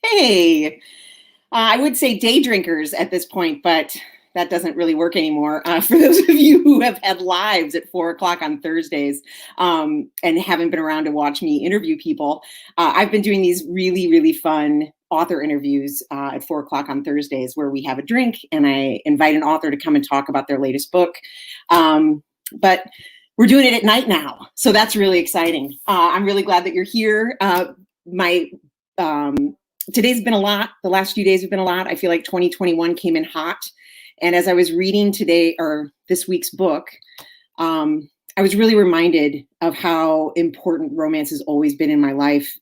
Hey, I would say day drinkers at this point, but that doesn't really work anymore. For those of you who have had lives at 4 o'clock on Thursdays and haven't been around to watch me interview people, I've been doing these really, really fun author interviews at 4 o'clock on Thursdays where we have a drink and I invite an author to come and talk about their latest book. But we're doing it at night now, so that's really exciting. I'm really glad that you're here. Today's been a lot. The last few days have been a lot. I feel like 2021 came in hot. And as I was reading this week's book, I was really reminded of how important romance has always been in my life,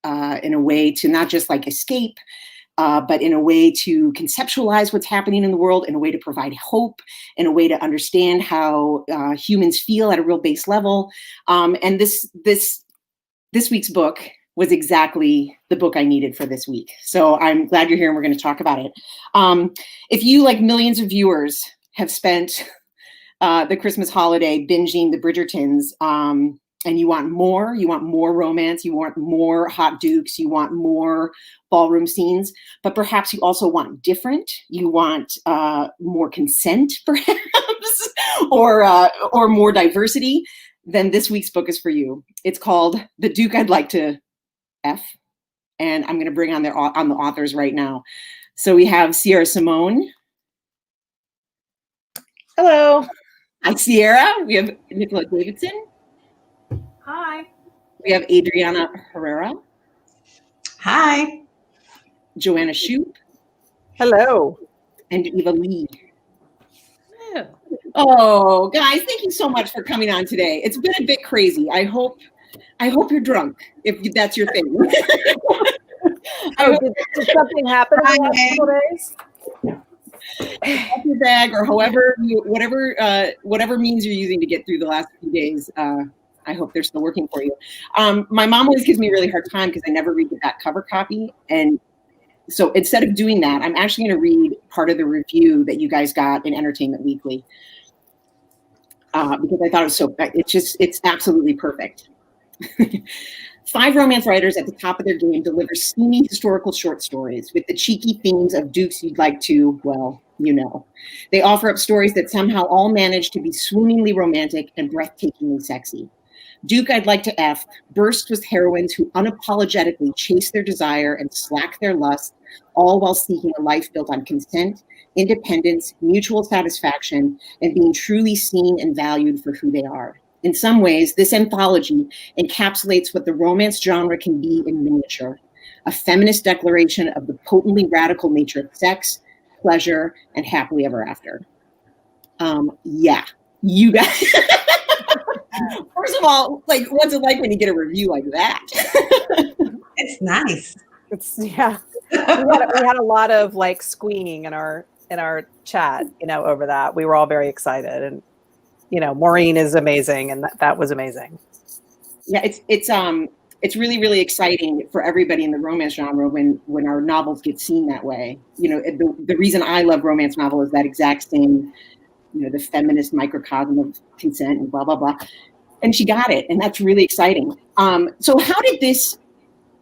in a way to not just like escape, but in a way to conceptualize what's happening in the world, in a way to provide hope, in a way to understand how humans feel at a real base level. And this week's book was exactly the book I needed for this week. So I'm glad you're here and we're going to talk about it. If you, like millions of viewers, have spent the Christmas holiday binging the Bridgertons, and you want more romance, you want more hot dukes, you want more ballroom scenes, but perhaps you also want different, you want more consent perhaps, or more diversity, then this week's book is for you. It's called The Duke I'd Like to F, and I'm going to bring on the authors right now. So we have Simone. Hello. Hi, Sierra. We have Nicola Davidson. Hi. We have Adriana Herrera. Hi. Joanna Shupe. Hello. And Leigh. Yeah. Oh, guys, thank you so much for coming on today. It's been a bit crazy. I hope you're drunk, if that's your thing. Did something happen in the last couple days? Your bag or whatever means you're using to get through the last few days. I hope they're still working for you. My mom always gives me a really hard time because I never read the back cover copy. And so instead of doing that, I'm actually going to read part of the review that you guys got in Entertainment Weekly. Because I thought it's absolutely perfect. 5 romance writers at the top of their game deliver steamy historical short stories with the cheeky themes of dukes you'd like to, well, you know. They offer up stories that somehow all manage to be swooningly romantic and breathtakingly sexy. Duke I'd Like to F bursts with heroines who unapologetically chase their desire and slack their lust, all while seeking a life built on consent, independence, mutual satisfaction, and being truly seen and valued for who they are. In some ways, this anthology encapsulates what the romance genre can be in miniature, a feminist declaration of the potently radical nature of sex, pleasure, and happily ever after. Yeah, you guys. First of all, like, what's it like when you get a review like that? It's nice. We had a lot of like squeeing in our chat, over that. We were all very excited, and Maureen is amazing, and that was amazing. Yeah, it's really, really exciting for everybody in the romance genre when our novels get seen that way. The reason I love romance novel is that exact same, the feminist microcosm of consent and blah, blah, blah. And she got it, and that's really exciting. So how did this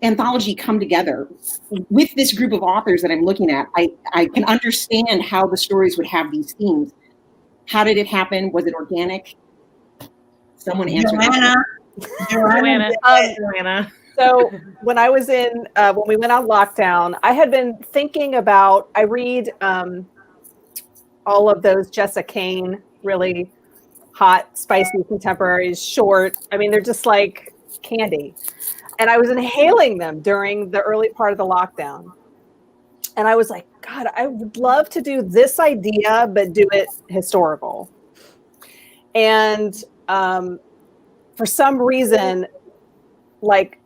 anthology come together with this group of authors that I'm looking at? I can understand how the stories would have these themes. How did it happen? Was it organic? Someone answered. Joanna. So when I was when we went on lockdown, I had been thinking about, I read all of those Jessa Kane, really hot, spicy contemporaries, short. I mean, they're just like candy. And I was inhaling them during the early part of the lockdown. And I was like, God, I would love to do this idea, but do it historical. And for some reason, like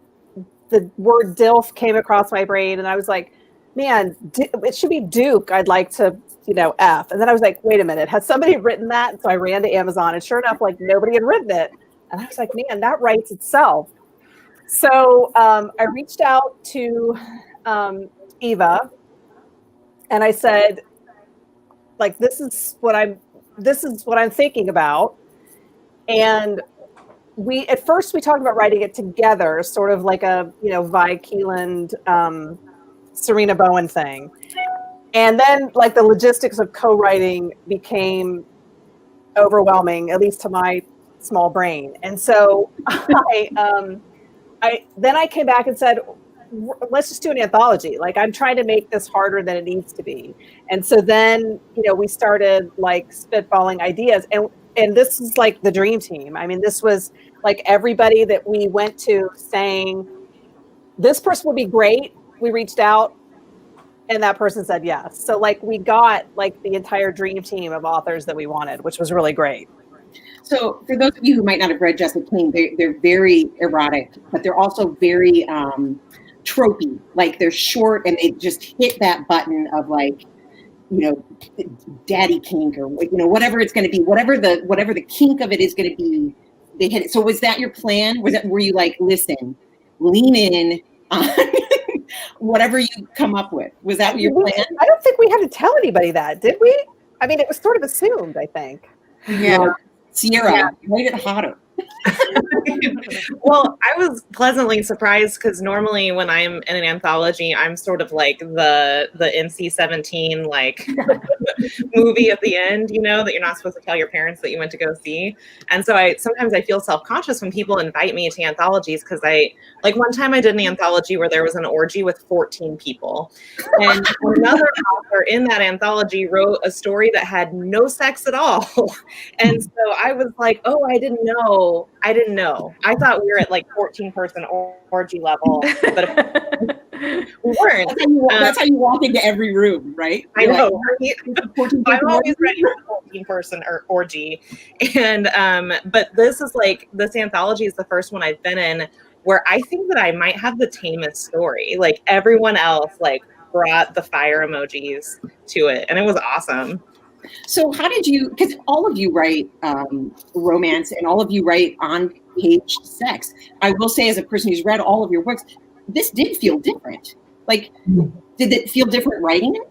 the word DILF came across my brain, and I was like, man, it should be Duke I'd like to, F. And then I was like, wait a minute, has somebody written that? And so I ran to Amazon, and sure enough, like nobody had written it. And I was like, man, that writes itself. So I reached out to Eva, and I said, like, this is what I'm thinking about. And at first we talked about writing it together, sort of like a, Vi Keeland Serena Bowen thing. And then like the logistics of co-writing became overwhelming, at least to my small brain. And so I came back and said, let's just do an anthology. Like, I'm trying to make this harder than it needs to be. And so then, we started like spitballing ideas, and this is like the dream team. I mean, this was like everybody that we went to saying, this person will be great. We reached out and that person said yes. So like we got like the entire dream team of authors that we wanted, which was really great. So for those of you who might not have read Jessica King, they're very erotic, but they're also very tropey. Like they're short and they just hit that button of like, daddy kink or whatever it's going to be, whatever the kink of it is going to be, they hit it. So was that your plan? Were you like, listen, lean in on whatever you come up with? Was that your plan? I don't think we had to tell anybody that, did we? I mean, it was sort of assumed, I think. Yeah. Sierra, made it hotter. Well, I was pleasantly surprised because normally when I'm in an anthology, I'm sort of like the NC-17 like movie at the end, that you're not supposed to tell your parents that you went to go see. And so sometimes I feel self-conscious when people invite me to anthologies because one time I did an anthology where there was an orgy with 14 people. And another author in that anthology wrote a story that had no sex at all. And so I was like, oh, I didn't know. I thought we were at like 14-person orgy level, but we weren't. That's how you walk into every room, right? I know. I'm always ready for a 14-person orgy. And but this anthology is the first one I've been in where I think that I might have the tamest story. Like everyone else brought the fire emojis to it, and it was awesome. So how did you, because all of you write romance and all of you write on-page sex. I will say, as a person who's read all of your works, this did feel different. Like, did it feel different writing it?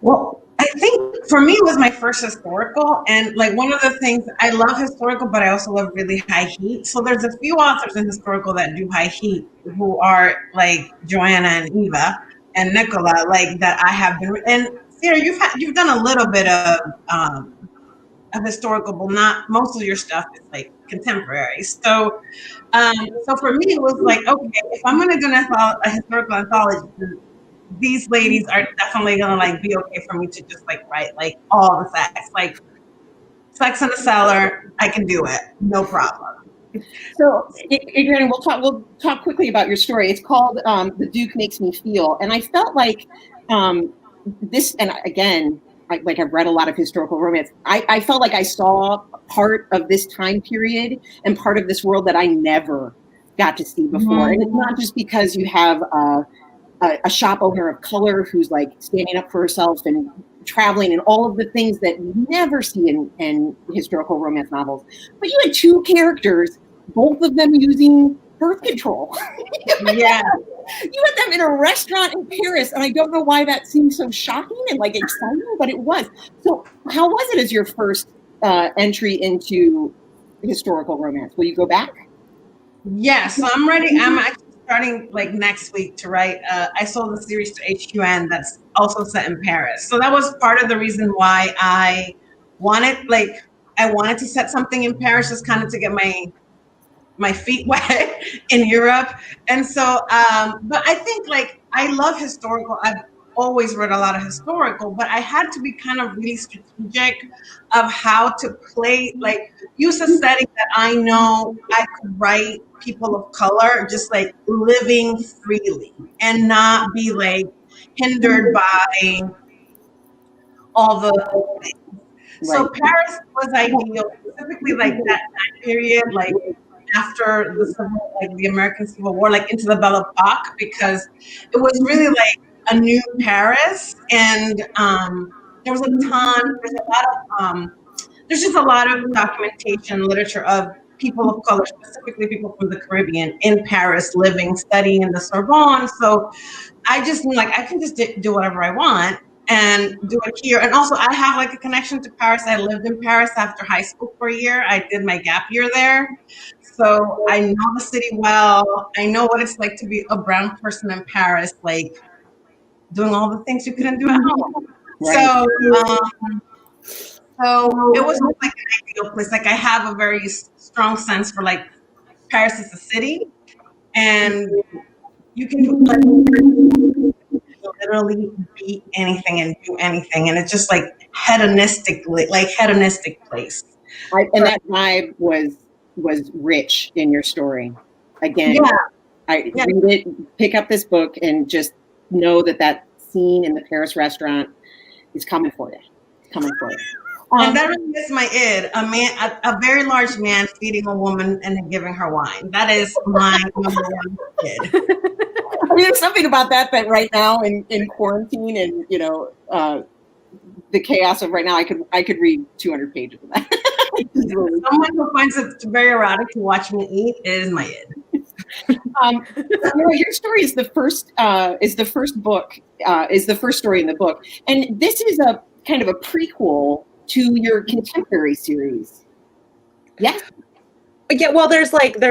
Well, I think for me it was my first historical, and like one of the things, I love historical, but I also love really high heat. So there's a few authors in historical that do high heat who are like Joanna and Eva and Nicola, like that I have been, and Sarah, you've done a little bit of historical, but not most of your stuff is like contemporary. So, so for me, it was like, okay, if I'm going to do a historical anthology, these ladies are definitely going to like be okay for me to just like write like all the sex, like Sex in the Cellar. I can do it, no problem. So, Adriana, we'll talk quickly about your story. It's called "The Duke Makes Me Feel," and I felt like this. And again, I've read a lot of historical romance. I felt like I saw part of this time period and part of this world that I never got to see before. And it's not just because you have a shop owner of color who's like standing up for herself and traveling and all of the things that you never see in historical romance novels, but you had two characters, both of them using birth control. Yeah. You had them in a restaurant in Paris, and I don't know why that seemed so shocking and like exciting, but it was. So how was it as your first entry into historical romance? Will you go back? Yeah, so I'm ready. I'm actually starting like next week to write. I sold the series to HQN that's also set in Paris. So that was part of the reason why I wanted to set something in Paris, just kind of to get my feet wet in Europe. And so, but I think like I love historical. I've always read a lot of historical, but I had to be kind of really strategic of how to play, like use a setting that I know I could write people of color, just like living freely and not be like hindered by all the things. So Right. Paris was ideal, specifically like that time period, like after the American Civil War, like into the Belle Epoque, because it was really like a new Paris, and there was there's just a lot of documentation, literature of people of color, specifically people from the Caribbean in Paris, living, studying in the Sorbonne. So I just like I can just do whatever I want. and do it here. And also, I have like a connection to Paris. I lived in Paris after high school for a year. I did my gap year there. So I know the city well. I know what it's like to be a brown person in Paris, like doing all the things you couldn't do at home. Right. So it was like an ideal place. Like I have a very strong sense for like Paris is a city, and you can do like literally be anything and do anything, and it's just like hedonistic place. And that vibe was rich in your story. Again, read it, pick up this book, and just know that scene in the Paris restaurant is coming for you. It's coming for you. And that really is my id. A very large man feeding a woman and then giving her wine. That is my number one id. I mean, there's something about that right now in quarantine and the chaos of right now, I could read 200 pages of that. Someone who finds it very erotic to watch me eat is my id. Your story is the first story in the book, and this is a kind of a prequel to your contemporary series. Yes. Yeah, well, there's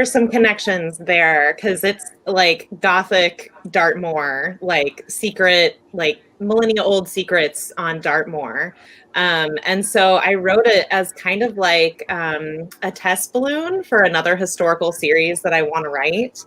some connections there because it's like Gothic Dartmoor, like secret, like millennia-old secrets on Dartmoor. And so I wrote it as kind of like a test balloon for another historical series that I want to write.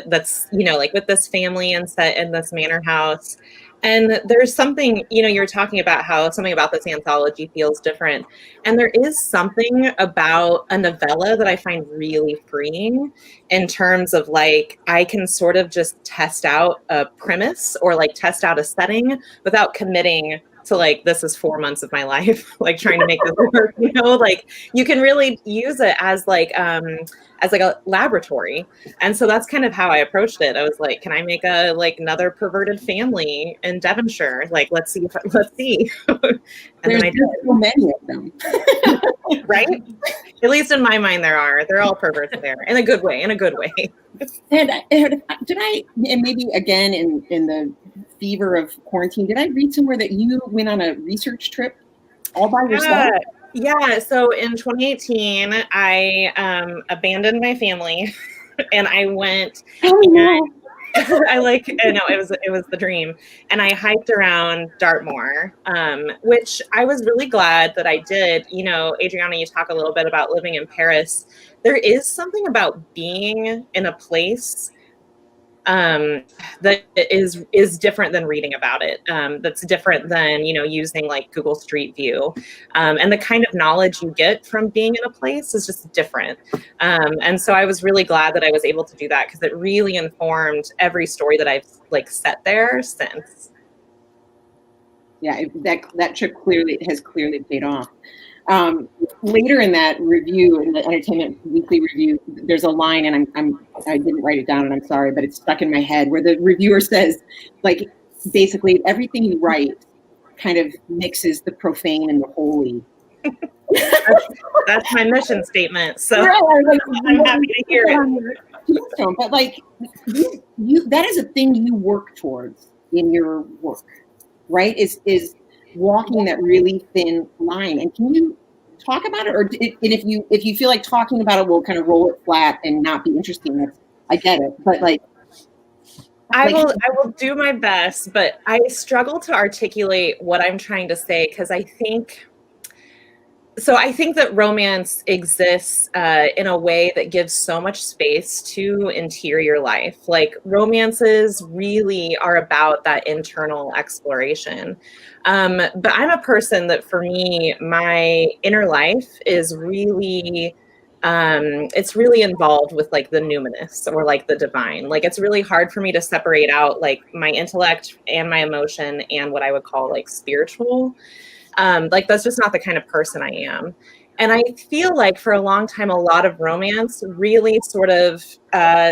That's, like with this family and set in this manor house. And there's something, you're talking about how something about this anthology feels different. And there is something about a novella that I find really freeing in terms of like, I can sort of just test out a premise or like test out a setting without committing to like, this is 4 months of my life, like trying to make this work, like you can really use it as like a laboratory. And so that's kind of how I approached it. I was like, can I make another perverted family in Devonshire? Like, let's see. And There's then I did. so many of them. Right? At least in my mind, they're all perverts there in a good way, And did I, and maybe again in the fever of quarantine, did I read somewhere that you went on a research trip all by yourself? Yeah. So in 2018, I abandoned my family and I went. I know it was the dream, and I hiked around Dartmoor, which I was really glad that I did. Adriana, you talk a little bit about living in Paris. There is something about being in a place that is different than reading about it. That's different than using like Google Street View, and the kind of knowledge you get from being in a place is just different. And so I was really glad that I was able to do that because it really informed every story that I've like set there since. Yeah, that trip has clearly paid off. Later in that review, in the Entertainment Weekly review, there's a line, and I didn't write it down, and I'm sorry, but it's stuck in my head, where the reviewer says, like, basically everything you write kind of mixes the profane and the holy. That's my mission statement. So I'm happy to hear it. But like, you that is a thing you work towards in your work, right? Is walking that really thin line. And can you talk about it, or if you feel like talking about it will kind of roll it flat and not be interesting, I get it. But like, I will do my best, but I struggle to articulate what I'm trying to say because I think that romance exists in a way that gives so much space to interior life. Like romances really are about that internal exploration. But I'm a person that, for me, my inner life is really, it's really involved with like the numinous or like the divine. Like it's really hard for me to separate out like my intellect and my emotion and what I would call like spiritual. Like that's just not the kind of person I am. And I feel like for a long time, a lot of romance really sort of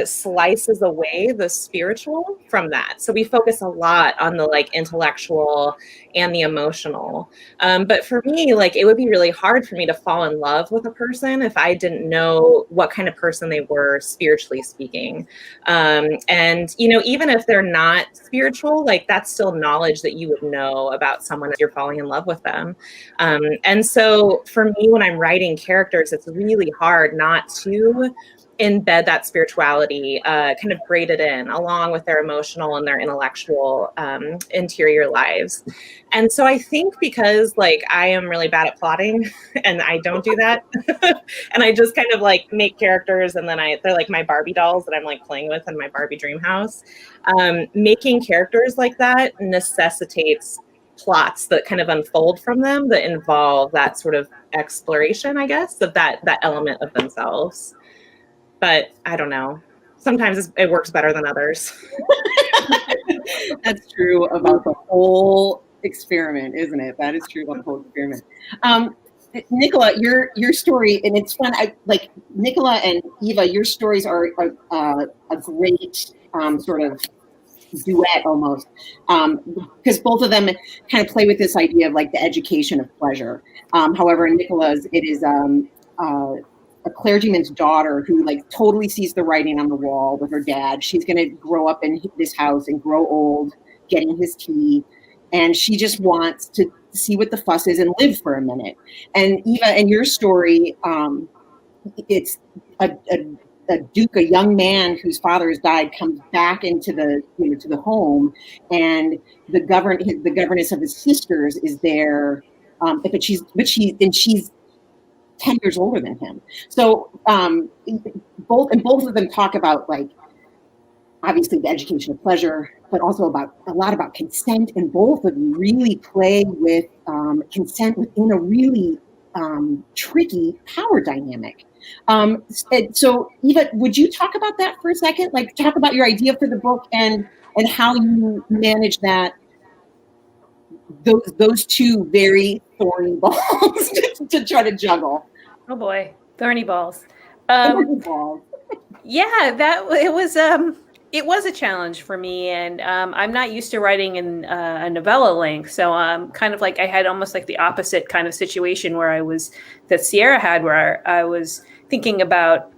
slices away the spiritual from that. So we focus a lot on the like intellectual and the emotional. But for me, like it would be really hard for me to fall in love with a person if I didn't know what kind of person they were spiritually speaking. And, you know, even if they're not spiritual, like that's still knowledge that you would know about someone as you're falling in love with them. And so for me, when I'm writing characters, it's really hard not to embed that spirituality, kind of braid it in along with their emotional and their intellectual interior lives. And so I think because like I am really bad at plotting and I don't do that and I just kind of like make characters and then they're like my Barbie dolls that I'm like playing with in my Barbie dream house. Making characters like that necessitates plots that kind of unfold from them that involve that sort of exploration, I guess, of that element of themselves. But I don't know. Sometimes it works better than others. That's true about the whole experiment, isn't it? That is true about the whole experiment. Nicola, your story, and it's fun. Like Nicola and Eva, your stories are a great sort of duet almost, because both of them kind of play with this idea of like the education of pleasure. However, in Nicola's, it is a clergyman's daughter who like totally sees the writing on the wall with her dad. She's going to grow up in this house and grow old getting his tea. And she just wants to see what the fuss is and live for a minute. And Eva, in your story, it's a duke, a young man whose father has died, comes back into the to the home, and the governess of his sisters is there, but she's 10 years older than him. So both of them talk about like obviously the education of pleasure, but also a lot about consent, and both of you really play with consent within a really tricky power dynamic. So Eva, would you talk about that for a second? Like talk about your idea for the book and how you manage that, those two very thorny balls to try to juggle. Oh boy, thorny balls. Yeah, it was a challenge for me, and I'm not used to writing in a novella length, so kind of like I had almost like the opposite kind of situation that Sierra had, where I was thinking about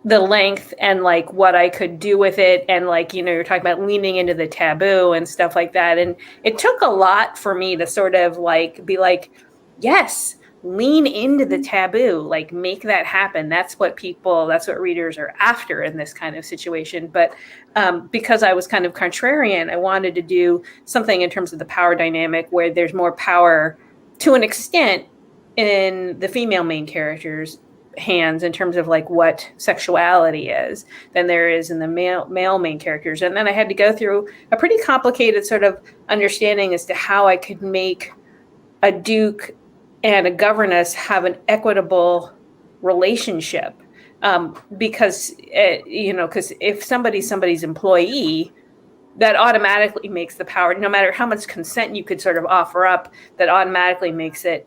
the length and like what I could do with it, and like you're talking about leaning into the taboo and stuff like that, and it took a lot for me to sort of like be like, yes, lean into the taboo, like make that happen. That's what readers are after in this kind of situation. But because I was kind of contrarian, I wanted to do something in terms of the power dynamic where there's more power to an extent in the female main character's hands in terms of like what sexuality is than there is in the male main characters. And then I had to go through a pretty complicated sort of understanding as to how I could make a duke and a governess have an equitable relationship, because if somebody's employee, that automatically makes the power, no matter how much consent you could sort of offer up, that automatically makes it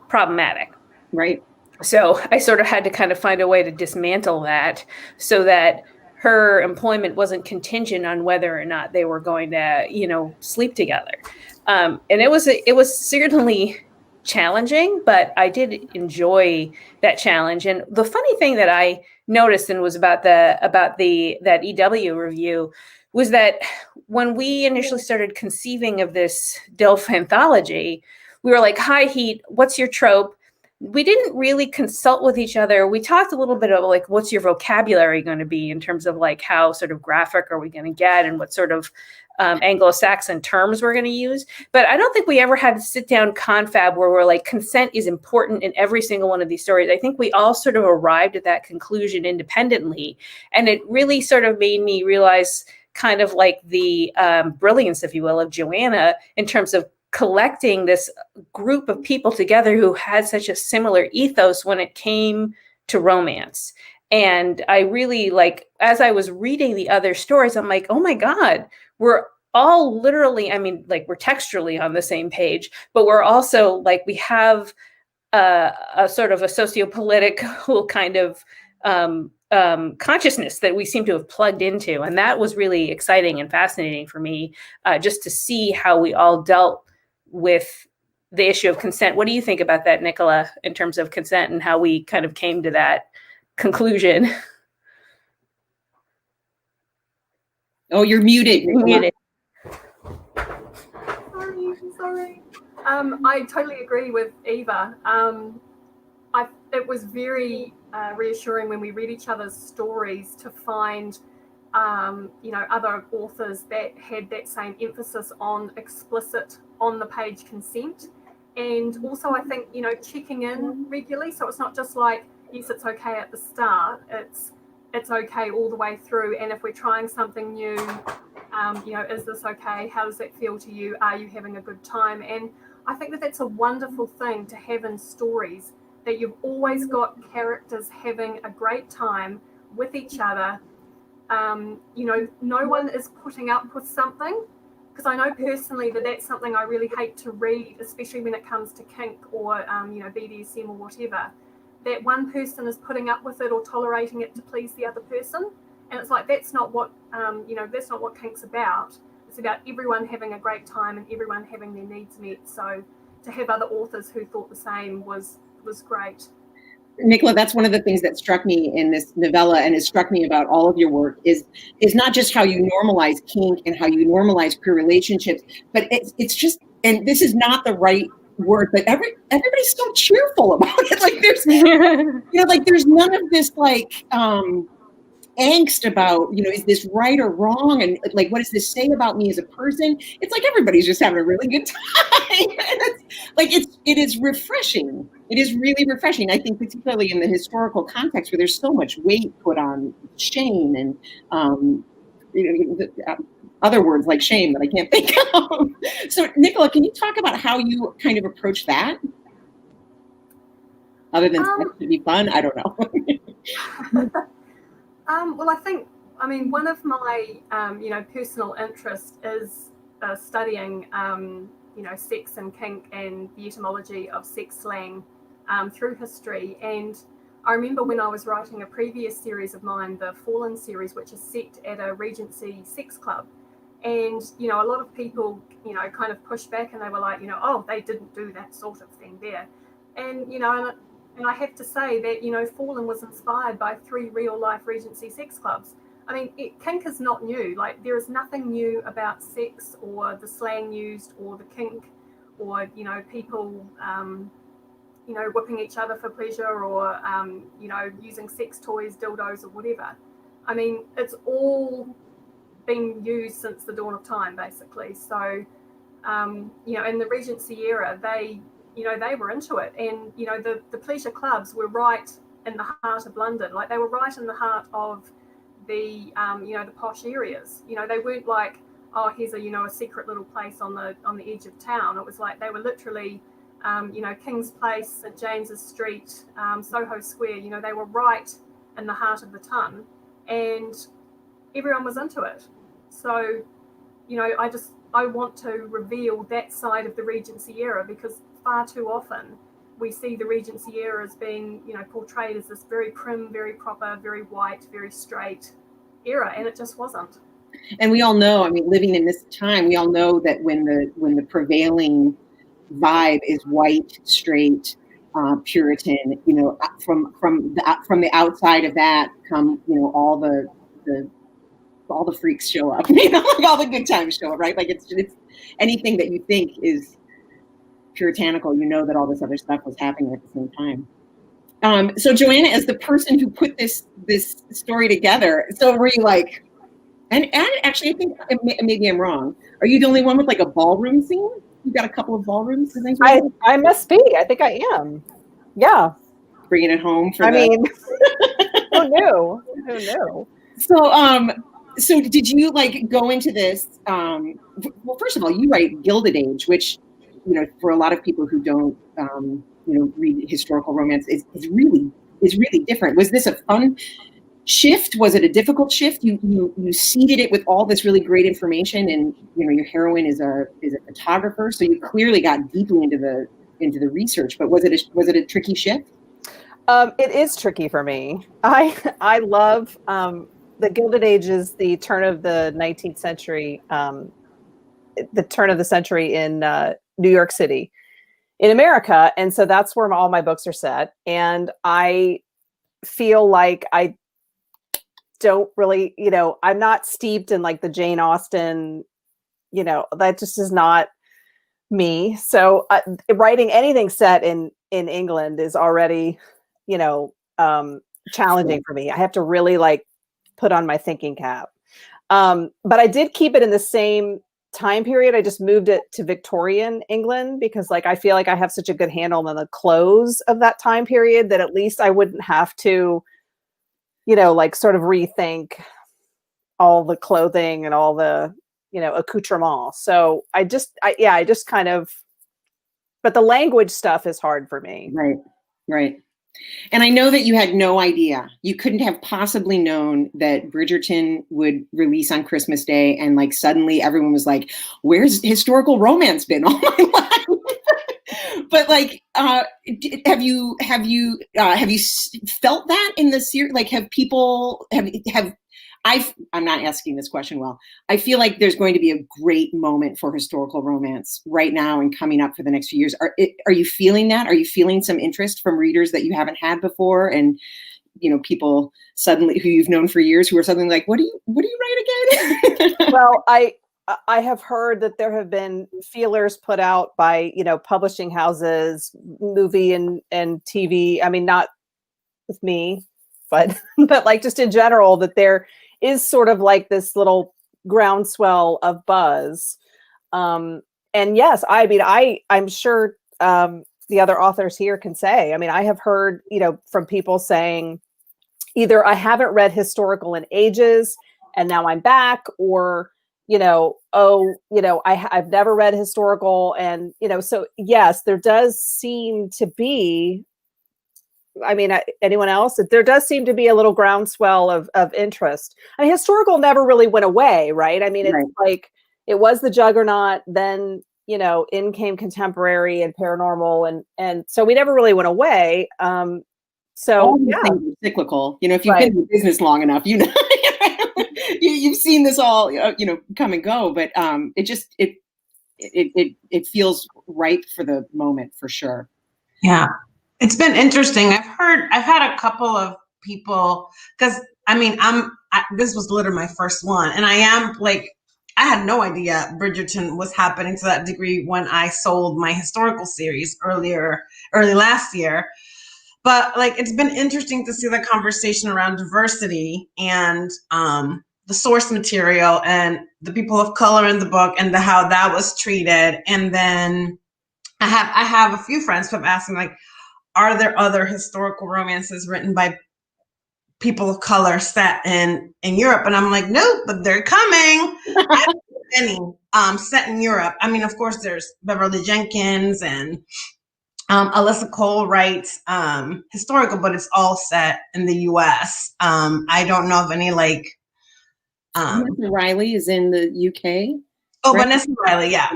problematic, right? So I sort of had to kind of find a way to dismantle that so that her employment wasn't contingent on whether or not they were going to sleep together, and it was certainly challenging, but I did enjoy that challenge. And the funny thing that I noticed and was about that EW review was that when we initially started conceiving of this DILF anthology, we were like, hi, Heat, what's your trope? We didn't really consult with each other. We talked a little bit about like, what's your vocabulary going to be in terms of like how sort of graphic are we going to get and what sort of Anglo-Saxon terms we're going to use. But I don't think we ever had to sit down confab where we're like, consent is important in every single one of these stories. I think we all sort of arrived at that conclusion independently. And it really sort of made me realize kind of like the brilliance, if you will, of Joanna in terms of collecting this group of people together who had such a similar ethos when it came to romance. And I really like, as I was reading the other stories, I'm like, oh my God, we're all literally, I mean, like we're textually on the same page, but we're also like, we have a sort of a sociopolitical kind of consciousness that we seem to have plugged into. And that was really exciting and fascinating for me, just to see how we all dealt with the issue of consent. What do you think about that, Nicola, in terms of consent and how we kind of came to that conclusion? Oh, you're muted. You're muted. Sorry. I totally agree with Eva. It was very reassuring when we read each other's stories to find, other authors that had that same emphasis on explicit on-the-page consent. And also, I think, checking in regularly. So it's not just like, yes, it's okay at the start. It's okay all the way through. And if we're trying something new, is this okay? How does that feel to you? Are you having a good time? And I think that that's a wonderful thing to have in stories, that you've always got characters having a great time with each other. No one is putting up with something, because I know personally that that's something I really hate to read, especially when it comes to kink or, BDSM or whatever, that one person is putting up with it or tolerating it to please the other person. And it's like, that's not what, that's not what kink's about. It's about everyone having a great time and everyone having their needs met. So to have other authors who thought the same was great. Nicola, that's one of the things that struck me in this novella, and has struck me about all of your work, is not just how you normalize kink and how you normalize queer relationships, but it's just, and this is not the right word, but everybody's so cheerful about it. Like there's there's none of this angst about, is this right or wrong? And like, what does this say about me as a person? It's like, everybody's just having a really good time. And it is refreshing. It is really refreshing. I think particularly in the historical context where there's so much weight put on shame and, other words like shame that I can't think of. So Nicola, can you talk about how you kind of approach that? Other than sex to be fun? I don't know. Well, I mean, one of my, personal interests is studying, sex and kink and the etymology of sex slang through history. And I remember when I was writing a previous series of mine, the Fallen series, which is set at a Regency sex club. And, a lot of people, kind of pushed back and they were like, they didn't do that sort of thing there. And, and I have to say that, Fallen was inspired by 3 real-life Regency sex clubs. I mean, kink is not new. Like, there is nothing new about sex or the slang used or the kink or, people, whipping each other for pleasure or, using sex toys, dildos or whatever. I mean, it's all been used since the dawn of time, basically. So, in the Regency era, they were into it. And, the pleasure clubs were right in the heart of London. Like, they were right in the heart of the, the posh areas. They weren't like, oh, here's a secret little place on the edge of town. It was like they were literally, King's Place, St. James's Street, Soho Square. They were right in the heart of the ton. And everyone was into it. So, I want to reveal that side of the Regency era, because far too often we see the Regency era as being, portrayed as this very prim, very proper, very white, very straight era, and it just wasn't. And we all know, I mean, living in this time, we all know that when the prevailing vibe is white, straight, Puritan, from the outside of that come, all the freaks show up, like all the good times show up, right? Like it's anything that you think is puritanical, that all this other stuff was happening at the same time. So Joanna, as the person who put this story together, so were you like, and actually I think maybe I'm wrong. Are you the only one with like a ballroom scene? You got a couple of ballrooms and things. I must be. I think I am. Yeah. Bringing it home for. Who knew? So did you like go into this? Well, first of all, you write Gilded Age, which, for a lot of people who don't, read historical romance, is really different. Was this a fun shift? Was it a difficult shift? You seeded it with all this really great information, and your heroine is a photographer, so you clearly got deeply into the research. But was it a tricky shift? It is tricky for me. I love the Gilded Age is the turn of the 19th century, the turn of the century in New York City, in America, and so that's where all my books are set. And I feel like I don't really, I'm not steeped in like the Jane Austen, that just is not me. So writing anything set in England is already, challenging for me. I have to really like put on my thinking cap. But I did keep it in the same time period. I just moved it to Victorian England because like I feel like I have such a good handle on the clothes of that time period that at least I wouldn't have to, like sort of rethink all the clothing and all the, accoutrements. So I just kind of, but the language stuff is hard for me. Right. And I know that you had no idea. You couldn't have possibly known that Bridgerton would release on Christmas Day, and like suddenly everyone was like, "Where's historical romance been all my life?" But like, have you felt that in the series? Like, have people I'm not asking this question well. I feel like there's going to be a great moment for historical romance right now and coming up for the next few years. Are you feeling that? Are you feeling some interest from readers that you haven't had before? And, people suddenly who you've known for years who are suddenly like, what do you write again? Well, I have heard that there have been feelers put out by, publishing houses, movie and TV. I mean, not with me, but like just in general, that there is sort of like this little groundswell of buzz. And yes, I mean, I'm sure the other authors here can say, I mean, I have heard, from people saying either I haven't read historical in ages and now I'm back, or, I've never read historical. And, so yes, there does seem to be, I mean, anyone else? There does seem to be a little groundswell of interest. I mean, historical never really went away, right? I mean, it's like it was the juggernaut, then in came contemporary and paranormal, and so we never really went away. So yeah, cyclical. If you've been in business long enough, you've seen this all come and go. But it feels right for the moment for sure. Yeah. It's been interesting. I've had a couple of people, because I mean, this was literally my first one, and I had no idea Bridgerton was happening to that degree when I sold my historical series early last year. But like, it's been interesting to see the conversation around diversity and the source material and the people of color in the book and how that was treated. And then I have a few friends who have asked me like, are there other historical romances written by people of color set in Europe? And I'm like, no, but they're coming. I don't know any set in Europe. I mean, of course, there's Beverly Jenkins and Alyssa Cole writes historical, but it's all set in the U.S. I don't know of any like. Vanessa Riley is in the UK. Oh, right? Vanessa Riley, yeah.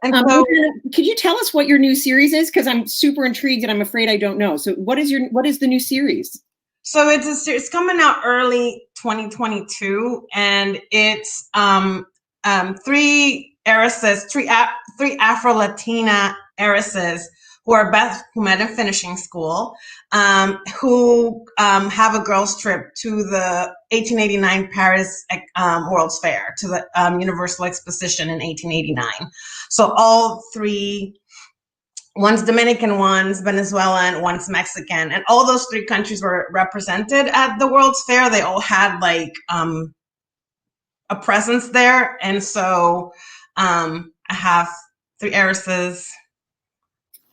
And so, could you tell us what your new series is? Because I'm super intrigued and I'm afraid I don't know. So what is the new series? So it's coming out early 2022, and it's three heiresses, three Afro-Latina heiresses who met in finishing school, who have a girls' trip to the 1889 Paris World's Fair, to the Universal Exposition in 1889. So all three, one's Dominican, one's Venezuelan, one's Mexican, and all those three countries were represented at the World's Fair. They all had like a presence there, and so I have three heiresses.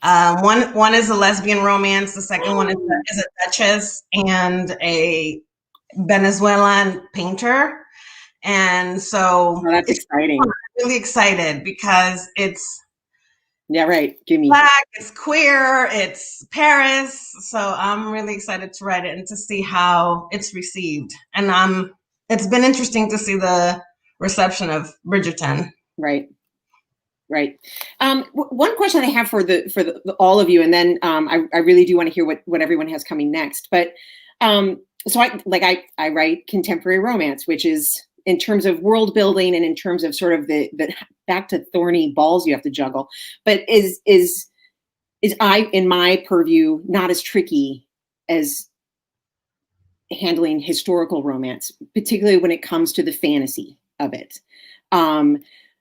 One is a lesbian romance. The second one is a duchess and a Venezuelan painter. And so that's exciting. I'm really excited because it's Give me Black, it's queer, it's Paris. So I'm really excited to write it and to see how it's received. And it's been interesting to see the reception of Bridgerton. Right. Right. One question I have for all of you, and then I really do want to hear what everyone has coming next. But so I write contemporary romance, which is in terms of world building and in terms of sort of the back to thorny balls you have to juggle, but is in my purview not as tricky as handling historical romance, particularly when it comes to the fantasy of it.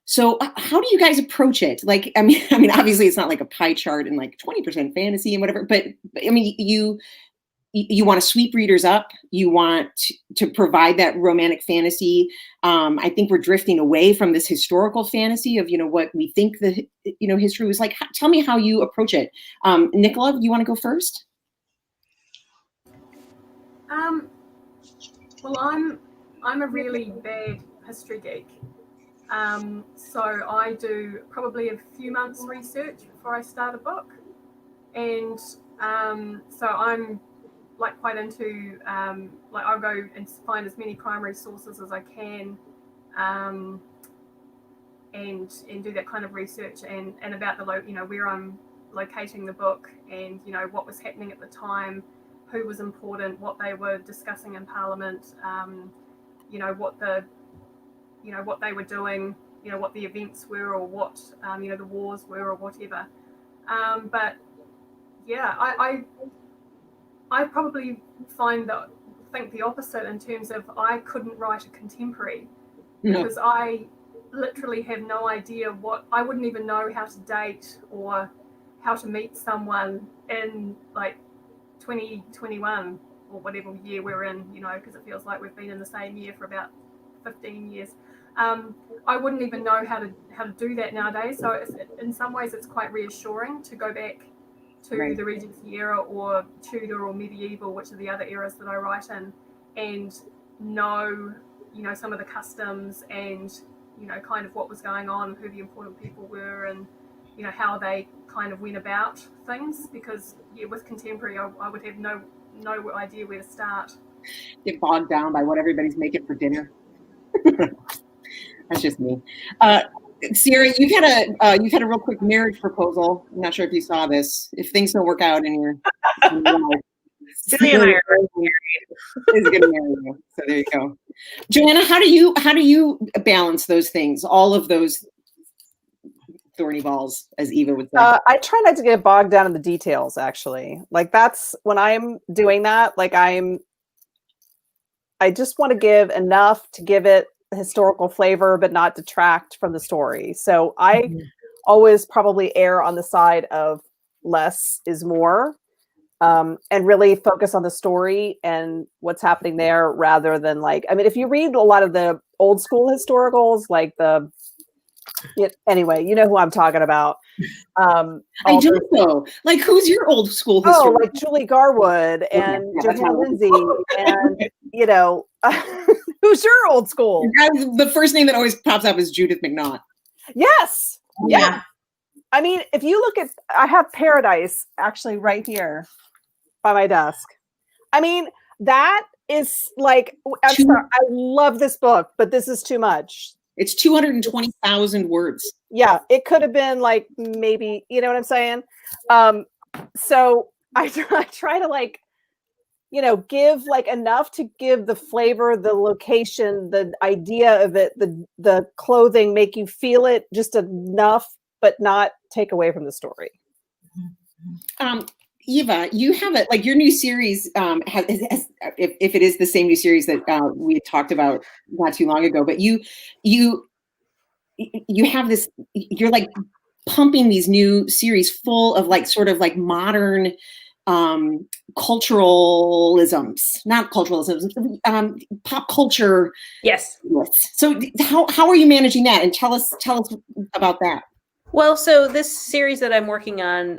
So how do you guys approach it? Like, I mean, obviously it's not like a pie chart and like 20% fantasy and whatever, but I mean, you want to sweep readers up. You want to provide that romantic fantasy. I think we're drifting away from this historical fantasy of, what we think the, history was like. Tell me how you approach it. Nicola, you want to go first? Well, I'm a really bad history geek. So I do probably a few months research before I start a book. And so I'm like quite into, like I'll go and find as many primary sources as I can, and do that kind of research and about the, where I'm locating the book and, what was happening at the time, who was important, what they were discussing in Parliament, what they were doing, what the events were or what, the wars were or whatever. But yeah, I probably think the opposite in terms of I couldn't write a contemporary because I literally have no idea I wouldn't even know how to date or how to meet someone in like 2021 or whatever year we're in, because it feels like we've been in the same year for about 15 years. I wouldn't even know how to do that nowadays. So in some ways it's quite reassuring to go back to the Regency era or Tudor or medieval, which are the other eras that I write in, and know, some of the customs and, kind of what was going on, who the important people were and, how they kind of went about things. Because with contemporary, I would have no idea where to start. Get bogged down by what everybody's making for dinner. That's just me. Sierra, you've had a real quick marriage proposal. I'm not sure if you saw this. If things don't work out in your life, Silly and I are is going to marry you. So there you go. Joanna, how do you balance those things? All of those thorny balls, as Eva would say. I try not to get bogged down in the details. Actually, like that's when I'm doing that. Like I just want to give enough to give it historical flavor, but not detract from the story. So I always probably err on the side of less is more, and really focus on the story and what's happening there rather than if you read a lot of the old school historicals, anyway, you know who I'm talking about. I do know. Like, who's your old school historical? Oh, like Julie Garwood and Joanna Lindsay and, who's your old school? The first name that always pops up is Judith McNaught. Yes. Yeah. I mean, if you look at, I have Paradise actually right here by my desk. I mean, that is like, I'm sorry, I love this book, but this is too much. It's 220,000 words. Yeah, it could have been like maybe, you know what I'm saying? So I try to give enough to give the flavor, the location, the idea of it, the clothing, make you feel it just enough, but not take away from the story. Eva, you have your new series, if it is the same new series that we had talked about not too long ago, but you have this, you're like pumping these new series full of modern not culturalisms, pop culture. Yes. So how are you managing that? And tell us about that. Well, so this series that I'm working on,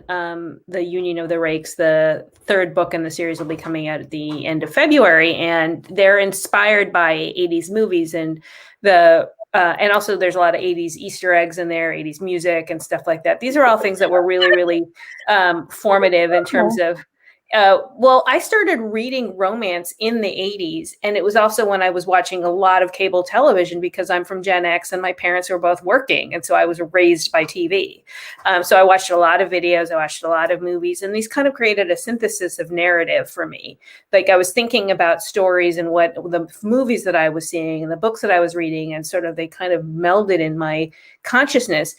The Union of the Rakes, the third book in the series will be coming out at the end of February, and they're inspired by 80s movies and and also there's a lot of 80s Easter eggs in there, 80s music and stuff like that. These are all things that were really, really formative in terms of, Well, I started reading romance in the 80s. And it was also when I was watching a lot of cable television because I'm from Gen X and my parents were both working. And so I was raised by TV. So I watched a lot of videos, I watched a lot of movies, and these kind of created a synthesis of narrative for me. Like I was thinking about stories and what the movies that I was seeing and the books that I was reading, and sort of they kind of melded in my consciousness.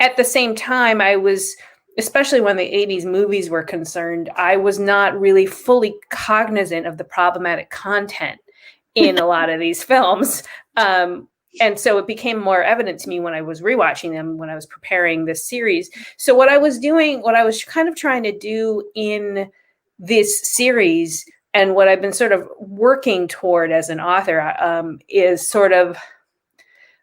At the same time, I was, especially when the 80s movies were concerned, I was not really fully cognizant of the problematic content in a lot of these films. And so it became more evident to me when I was rewatching them, when I was preparing this series. So what I was doing, what I was kind of trying to do in this series, and what I've been sort of working toward as an author, is sort of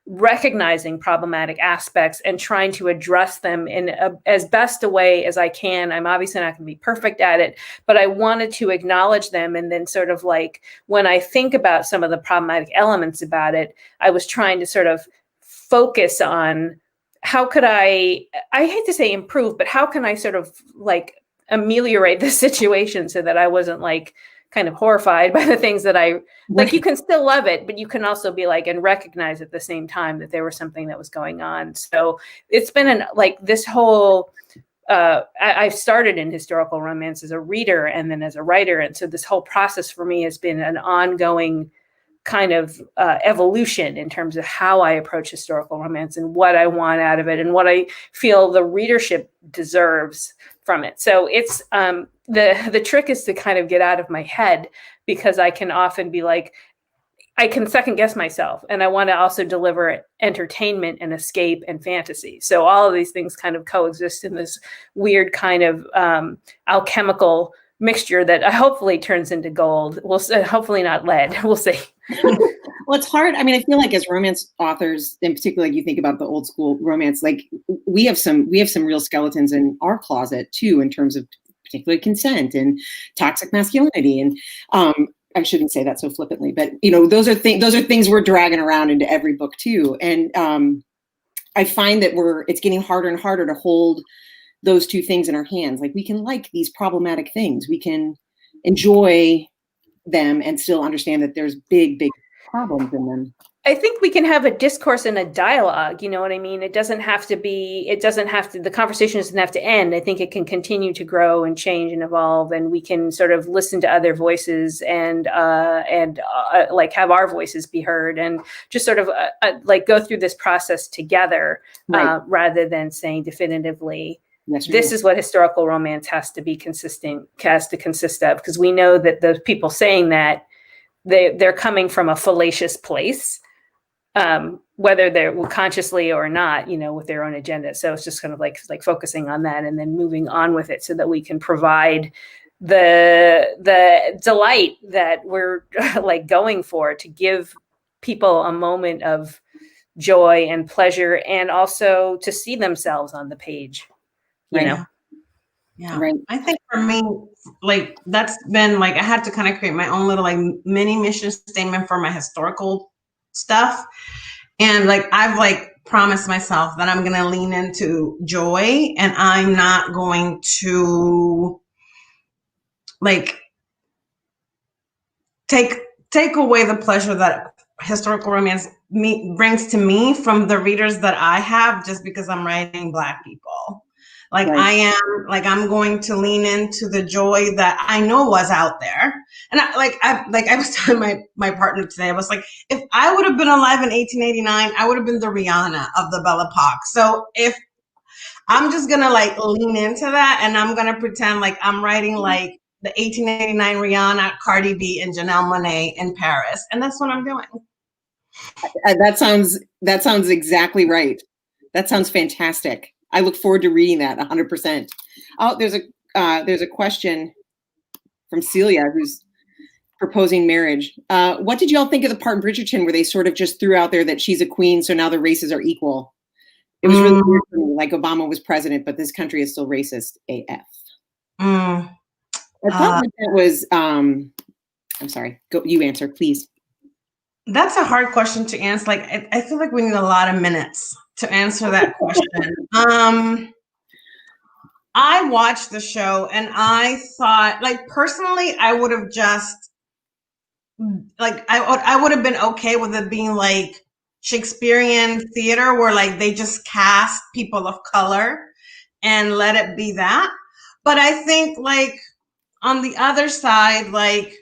recognizing problematic aspects and trying to address them in as best a way as I can. I'm obviously not going to be perfect at it, but I wanted to acknowledge them. And then sort of like when I think about some of the problematic elements about it, I was trying to sort of focus on how could I hate to say improve, but how can I sort of like ameliorate the situation so that I wasn't like kind of horrified by the things that I like. You can still love it, but you can also be like, and recognize at the same time that there was something that was going on. So it's been like this whole, I've started in historical romance as a reader and then as a writer. And so this whole process for me has been an ongoing kind of evolution in terms of how I approach historical romance and what I want out of it and what I feel the readership deserves from it. So it's the trick is to kind of get out of my head, because I can often be like, I can second guess myself, and I want to also deliver entertainment and escape and fantasy. So all of these things kind of coexist in this weird kind of alchemical mixture that hopefully turns into gold. We'll hopefully not lead. We'll see. Well, it's hard. I mean, I feel like as romance authors, in particular, like you think about the old school romance, like we have some real skeletons in our closet too, in terms of particularly consent and toxic masculinity. And I shouldn't say that so flippantly, but you know, those are things we're dragging around into every book too. And I find that it's getting harder and harder to hold those two things in our hands. Like we can like these problematic things, we can enjoy them and still understand that there's big problems in them. I think we can have a discourse and a dialogue, you know what I mean? The conversation doesn't have to end. I think it can continue to grow and change and evolve, and we can sort of listen to other voices and like have our voices be heard, and just sort of like go through this process together, right. Rather than saying definitively, this is what historical romance has to consist of, because we know that the people saying that they're coming from a fallacious place, whether they're consciously or not, you know, with their own agenda. So it's just kind of like focusing on that and then moving on with it so that we can provide the delight that we're like going for, to give people a moment of joy and pleasure, and also to see themselves on the page, you know? Yeah. Right. I think for me, like that's been like, I had to kind of create my own little like mini mission statement for my historical stuff. And like, I've like promised myself that I'm going to lean into joy, and I'm not going to like take away the pleasure that historical romance brings to me from the readers that I have, just because I'm writing Black people. Like right. I'm going to lean into the joy that I know was out there. And I was telling my partner today, I was like, if I would have been alive in 1889, I would have been the Rihanna of the Belle Epoque. So if I'm just going to like lean into that, and I'm going to pretend like I'm writing like the 1889 Rihanna, Cardi B, and Janelle Monáe in Paris. And that's what I'm doing. That sounds exactly right. That sounds fantastic. I look forward to reading that 100%. Oh, there's a question from Celia, who's proposing marriage. What did y'all think of the part in Bridgerton where they sort of just threw out there that she's a queen, so now the races are equal? It was really weird for me. Like Obama was president, but this country is still racist AF. I thought that was, I'm sorry, go, you answer, please. That's a hard question to answer. Like, I feel like we need a lot of minutes to answer that question. I watched the show and I thought, like, personally, I would have just, like, I would have been okay with it being like Shakespearean theater where like they just cast people of color and let it be that. But I think like on the other side, like,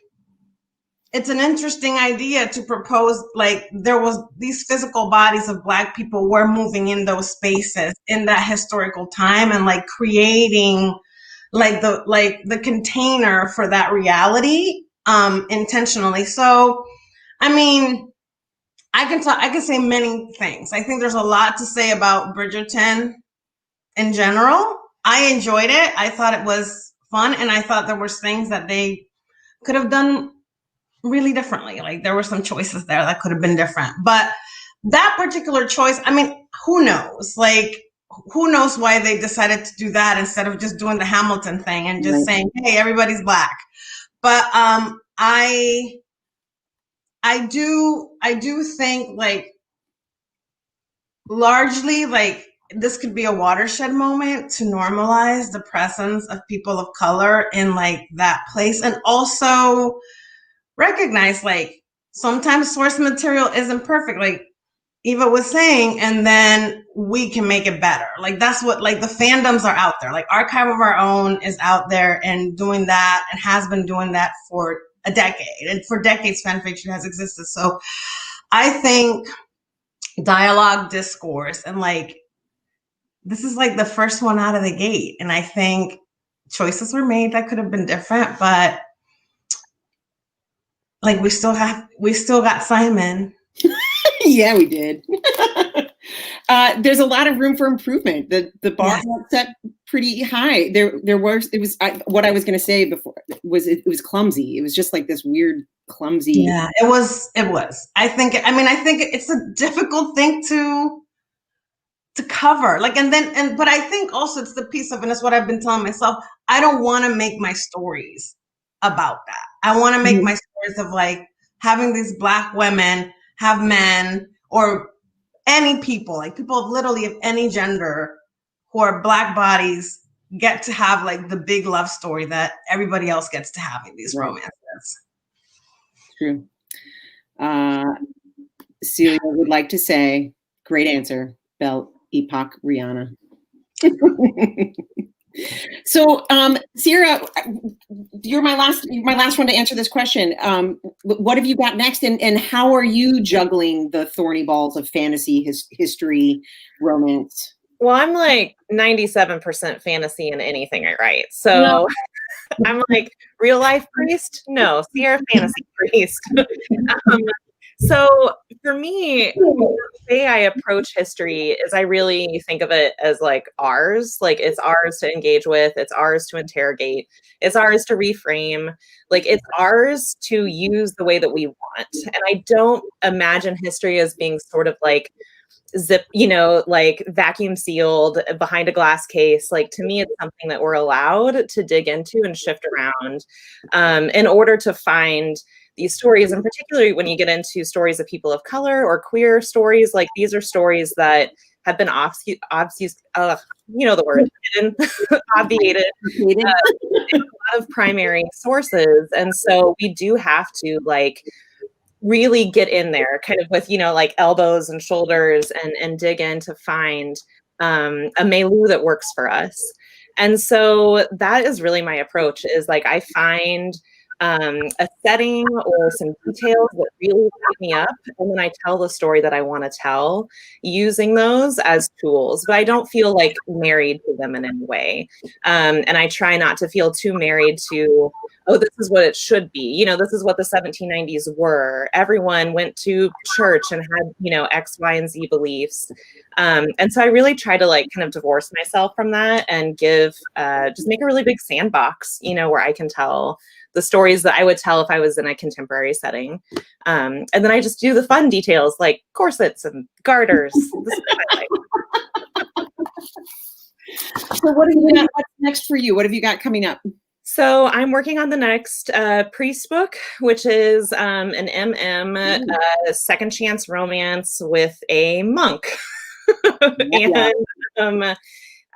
it's an interesting idea to propose, like, there was these physical bodies of Black people were moving in those spaces in that historical time and like creating like the container for that reality intentionally. So I mean, I can say many things. I think there's a lot to say about Bridgerton in general. I enjoyed it. I thought it was fun, and I thought there was things that they could have done really differently. Like there were some choices there that could have been different. But that particular choice, I mean, who knows? Like, who knows why they decided to do that instead of just doing the Hamilton thing and just saying, hey, everybody's Black. But I do think like largely like this could be a watershed moment to normalize the presence of people of color in like that place, and also recognize like sometimes source material isn't perfect, like Eva was saying, and then we can make it better. Like that's what, like, the fandoms are out there. Like Archive of Our Own is out there and doing that and has been doing that for a decade, and for decades fan fiction has existed. So I think dialogue, discourse, and like this is like the first one out of the gate, and I think choices were made that could have been different, but like we still got Simon. Yeah, we did. There's a lot of room for improvement. The bar was set pretty high. What I was going to say before was it was clumsy. It was just like this weird clumsy. Yeah, it was. I think it's a difficult thing to cover. Like, but I think also it's the piece of, and it's what I've been telling myself, I don't want to make my stories about that. I want to make my stories of like having these Black women have men or any people, like people of literally of any gender who are Black bodies get to have like the big love story that everybody else gets to have in these romances. True. Celia would like to say, great answer, Belle Epoch Rihanna. So, Sierra, you're my last one to answer this question. What have you got next, and how are you juggling the thorny balls of fantasy, history, romance? Well, I'm like 97% fantasy in anything I write. So I'm like, real life priest? No, Sierra fantasy priest. So for me, the way I approach history is I really think of it as like ours. Like it's ours to engage with, it's ours to interrogate, it's ours to reframe. Like it's ours to use the way that we want. And I don't imagine history as being sort of like like vacuum sealed behind a glass case. Like to me, it's something that we're allowed to dig into and shift around in order to find these stories. And particularly when you get into stories of people of color or queer stories, like these are stories that have been obviated in a lot of primary sources. And so we do have to like really get in there kind of with, like elbows and shoulders and dig in to find a milieu that works for us. And so that is really my approach, is like I find a setting or some details that really light me up, and then I tell the story that I want to tell using those as tools, but I don't feel like married to them in any way. And I try not to feel too married to, oh, this is what it should be. This is what the 1790s were. Everyone went to church and had, X, Y, and Z beliefs. And so I really try to like kind of divorce myself from that and just make a really big sandbox, where I can tell the stories that I would tell if I was in a contemporary setting. And then I just do the fun details like corsets and garters. This is what I like. So what have you got? What's next for you? What have you got coming up? So I'm working on the next priest book, which is an second chance romance with a monk. And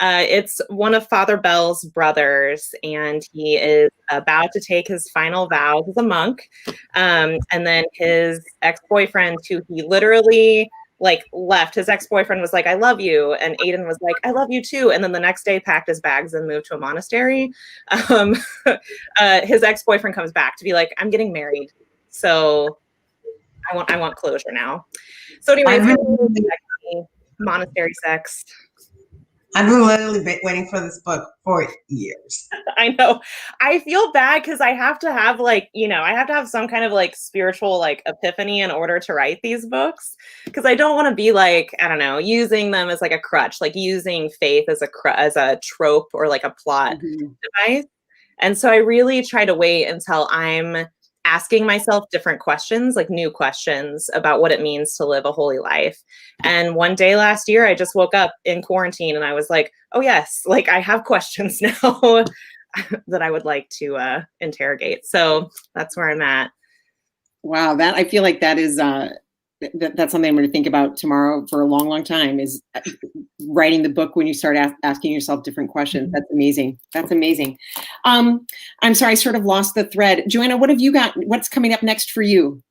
It's one of Father Bell's brothers, and he is about to take his final vows as a monk. And then his ex-boyfriend, who he literally like left, his ex-boyfriend was like, "I love you," and Aiden was like, "I love you too." And then the next day packed his bags and moved to a monastery. His ex-boyfriend comes back to be like, "I'm getting married, so I want closure now." So anyways, monastery sex. I've been literally waiting for this book for years. I know. I feel bad because I have to have like, I have to have some kind of like spiritual like epiphany in order to write these books, because I don't want to be like, I don't know, using them as like a crutch, like using faith as a trope or like a plot device. And so I really try to wait until I'm asking myself different questions, like new questions about what it means to live a holy life. And one day last year, I just woke up in quarantine and I was like, oh yes, like I have questions now that I would like to interrogate. So that's where I'm at. Wow, I feel like that is that's something I'm going to think about tomorrow for a long, long time, is writing the book when you start asking yourself different questions. That's amazing. That's amazing. I'm sorry, I sort of lost the thread. Joanna, what have you got? What's coming up next for you?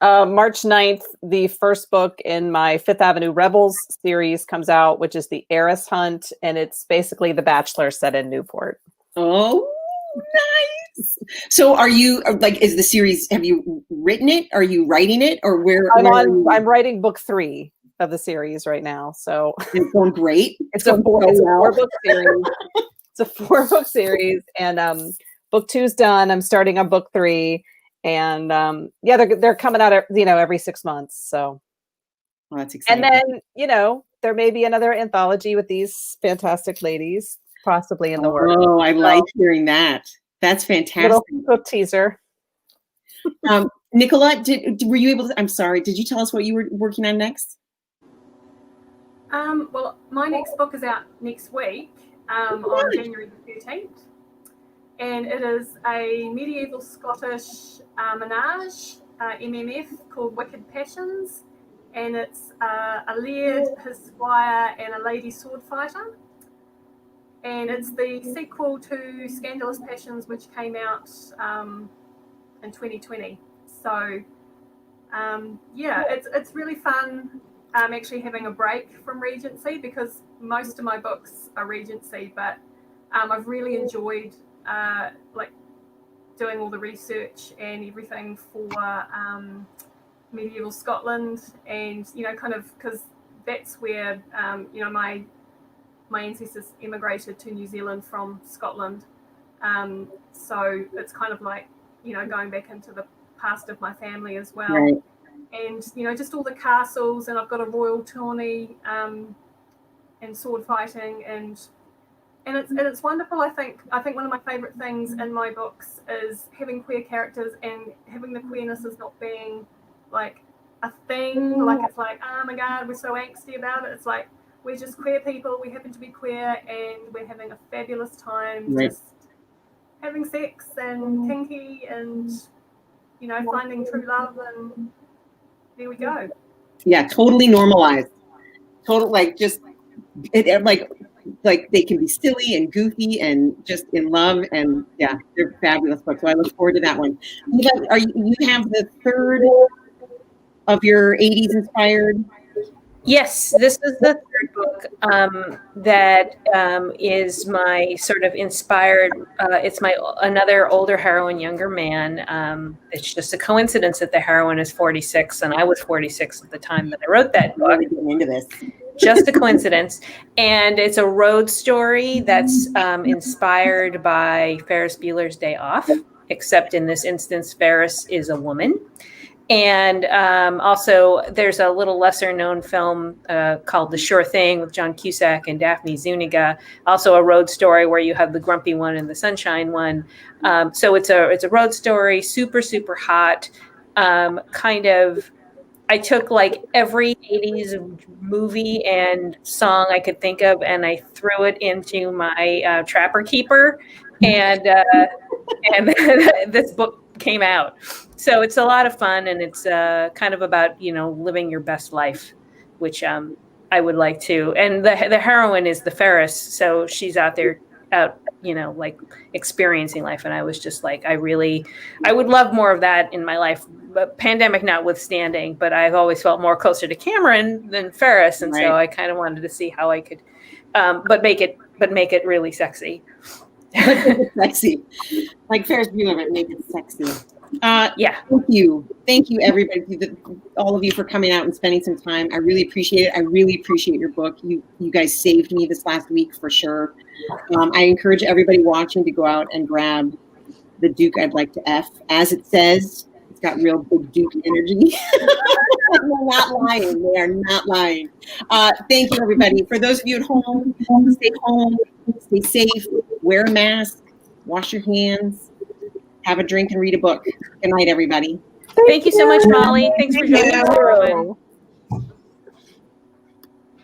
March 9th, the first book in my Fifth Avenue Rebels series comes out, which is The Heiress Hunt. And it's basically The Bachelor set in Newport. Oh, nice. So are you like, is the series, have you written it? Are you writing it, or where? I'm writing book 3 of the series right now. So it's going great. It's a 4-book series. It's a 4-book series. And book 2's done. I'm starting on book 3. And they're coming out, every 6 months. So that's exciting. And then, there may be another anthology with these fantastic ladies possibly in the works. Oh, I like hearing that. That's fantastic. Little book teaser. Nicola, were you able to, I'm sorry, did you tell us what you were working on next? Well, my next book is out next week on January the 13th. And it is a medieval Scottish menage, MMF, called Wicked Passions. And it's a laird, his squire, and a lady sword fighter. And it's the sequel to Scandalous Passions, which came out in 2020. So, it's really fun. I'm actually having a break from Regency because most of my books are Regency, but I've really enjoyed doing all the research and everything for medieval Scotland, and kind of because that's where my ancestors immigrated to New Zealand from Scotland, so it's kind of like going back into the past of my family as well. Right. And just all the castles, and I've got a royal tourney and sword fighting, and it's wonderful. I think one of my favorite things in my books is having queer characters and having the queerness as not being like a thing, like it's like, oh my god, we're so angsty about it. It's like, we're just queer people, we happen to be queer, and we're having a fabulous time, just having sex and kinky and finding true love, and there we go. Yeah, totally normalized. Total, like, just like they can be silly and goofy and just in love, and yeah, they're fabulous books. So I look forward to that one. You have the third of your 80s inspired? Yes, this is the third book that is my sort of inspired. It's my another older heroine, younger man. It's just a coincidence that the heroine is 46 and I was 46 at the time that I wrote that book. Really getting into this. Just a coincidence. And it's a road story that's inspired by Ferris Bueller's Day Off, except in this instance, Ferris is a woman. And also there's a little lesser known film called The Sure Thing with John Cusack and Daphne Zuniga, also a road story where you have the grumpy one and the sunshine one. So it's a road story, super, super hot, kind of. I took like every 80s movie and song I could think of, and I threw it into my Trapper Keeper, and this book came out. So it's a lot of fun, and it's kind of about living your best life, which I I would like to. And the heroine is the Ferris, so she's out there, like experiencing life. And I was just like, I would love more of that in my life, but pandemic notwithstanding. But I've always felt more closer to Cameron than Ferris, and so I kind of wanted to see how I could, but make it really sexy. Sexy, like Ferris Bueller, make it sexy. Yeah. Thank you, everybody, all of you for coming out and spending some time. I really appreciate it. I really appreciate your book. You guys saved me this last week for sure. I encourage everybody watching to go out and grab The Duke I'd Like to F. As it says, it's got real big Duke energy. They're not lying. They are not lying. Thank you, everybody. For those of you at home, stay safe, wear a mask, wash your hands, have a drink, and read a book. Good night, everybody. Thank you so much, Molly. Thanks for joining us.